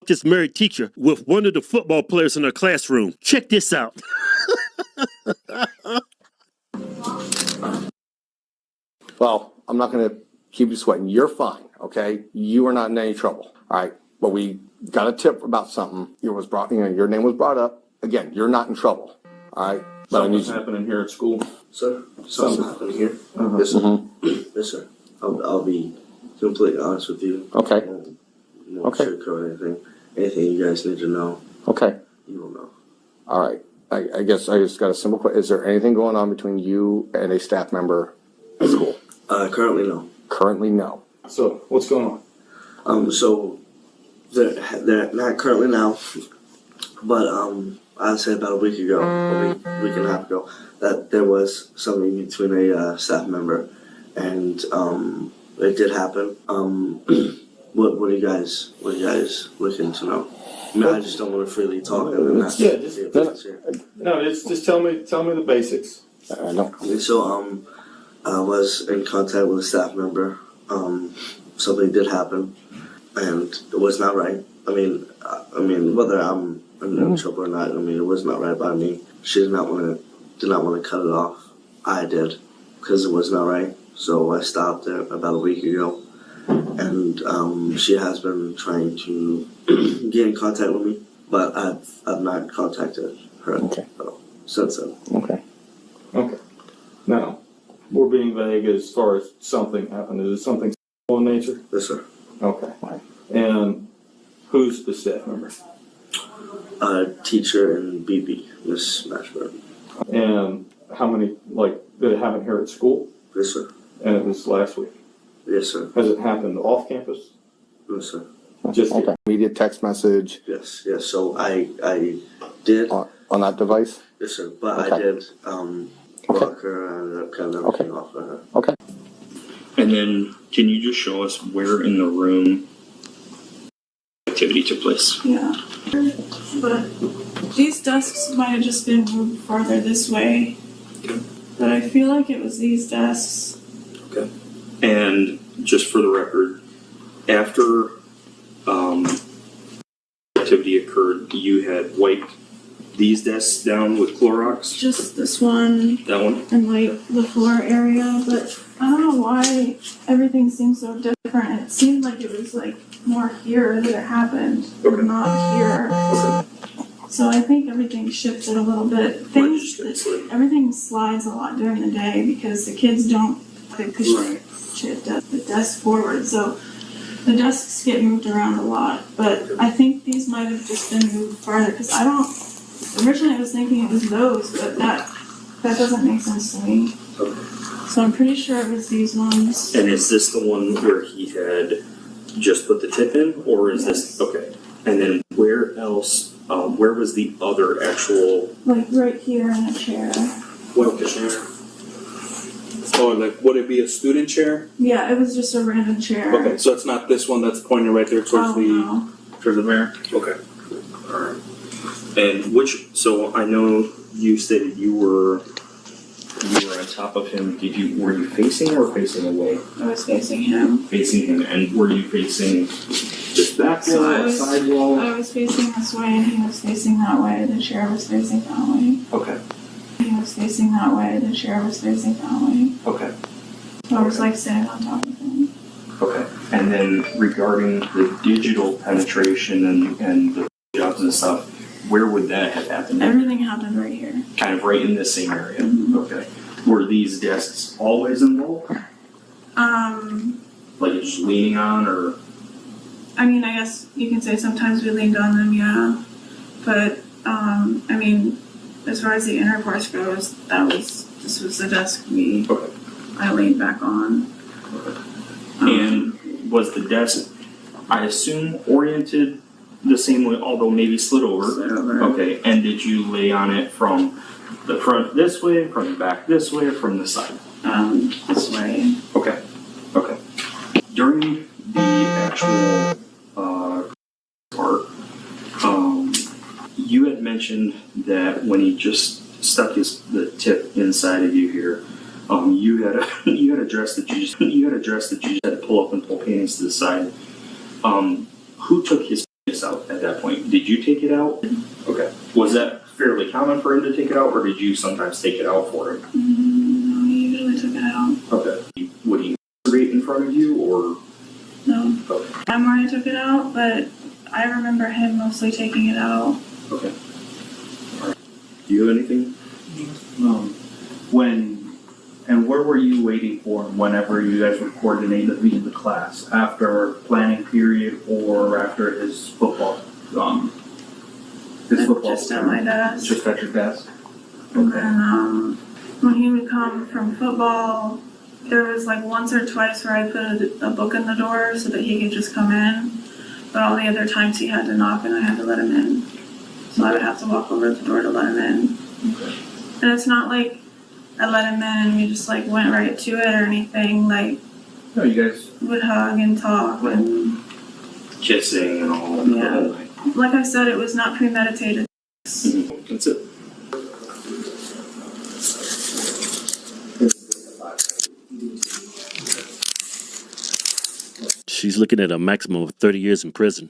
this married teacher with one of the football players in her classroom. Check this out. Well, I'm not going to keep you sweating. You're fine, okay? You are not in any trouble, all right? But we got a tip about something. Your name was brought up. Again, you're not in trouble, all right? But Something's happening here at school. Sir, something's happening here. Yes, sir. Mm-hmm. Yes, sir. I'll be completely honest with you. Okay. Won't sugarcoat anything. Anything you guys need to know, Okay. you will know. All right. I guess I just got a simple question. Is there anything going on between you and a staff member at school? Currently, no. Currently, no. So, what's going on? So they're not currently now, but I'd say about a week ago, week and a half ago, that there was something between a staff member, and it did happen. What are you guys looking to know? I mean, I just don't want to freely talk. Just tell me the basics. I don't. So I was in contact with a staff member. Something did happen, and it was not right. I mean, whether I'm in trouble or not, I mean, it was not right by me. She did not want to cut it off. I did, because it was not right. So I stopped it about a week ago, and she has been trying to get in contact with me, but I've not contacted her since then. Okay. Okay. Now, we're being vague as far as something happened. Is it something sexual in nature? Yes, sir. Okay. And who's the staff member? Teacher and BB, Miss Mashburn. And how many, did it happen here at school? Yes, sir. And it was last week? Yes, sir. Has it happened off campus? Yes, sir. Just okay. Immediate text message. Yes. So I did on that device. Yes, sir. But I did block her and ended up cutting everything off of her. Okay. And then, can you just show us where in the room activity took place? Yeah, but these desks might have just been moved farther this way. But I feel like it was these desks. Okay. And just for the record, after activity occurred, you had wiped these desks down with Clorox? Just this one. That one? And like the floor area, but I don't know why everything seems so different. It seemed like it was like more here that it happened, Okay. not here. Okay. So I think everything shifted a little bit. Everything slides a lot during the day because the kids don't push the desk forward. So the desks get moved around a lot. But I think these might have just been moved farther because originally I was thinking it was those, but that doesn't make sense to me. Okay. So I'm pretty sure it was these ones. And is this the one where he had just put the tip in, or is this okay? And then where else? Where was the other actual? Like right here in a chair. What chair? Oh, would it be a student chair? Yeah, it was just a random chair. Okay, so it's not this one that's pointing right there towards towards the mayor? Okay. Alright. And so I know you stated you were on top of him. Were you facing or facing away? I was facing him. Facing him, and were you facing just back wall, side wall? I was facing this way and he was facing that way. The chair was facing that way. Okay. He was facing that way. The chair was facing that way. Okay. So I was like sitting on top of him. Okay. And then regarding the digital penetration and the jobs and stuff, where would that have happened? Everything happened right here. Kind of right in this same area. Mm-hmm. Okay. Were these desks always involved? Like just leaning on, or? I mean, I guess you can say sometimes we leaned on them, yeah. But I mean, as far as the intercourse goes, this was the desk I leaned back on. Okay. And was the desk, I assume, oriented the same way, although maybe slid over? Slid over. Okay. And did you lay on it from the front this way, from the back this way, or from the side? This way. Okay. Okay. During the actual part, you had mentioned that when he just stuck the tip inside of you here, you had addressed that you just had to pull up and pull panties to the side. Who took his this out at that point. Did you take it out? Okay. Was that fairly common for him to take it out, or did you sometimes take it out for him? No, he usually took it out. Okay. Would he masturbate in front of you, or? No. Okay. I'm where he took it out, but I remember him mostly taking it out. Okay. All right. Do you have anything? Where were you waiting for him whenever you guys would coordinate to meet the class? After planning period or after his football? Just at my desk. Just at your desk? And then when he would come from football, there was like once or twice where I put a book in the door so that he could just come in. But all the other times he had to knock and I had to let him in. So I would have to walk over to the door to let him in. Okay. And it's not like I let him in and we just like went right to it or anything. Like, No, you guys, would hug and talk and Kissing and all. Yeah. like I said, it was not premeditated. That's it. She's looking at a maximum of 30 years in prison.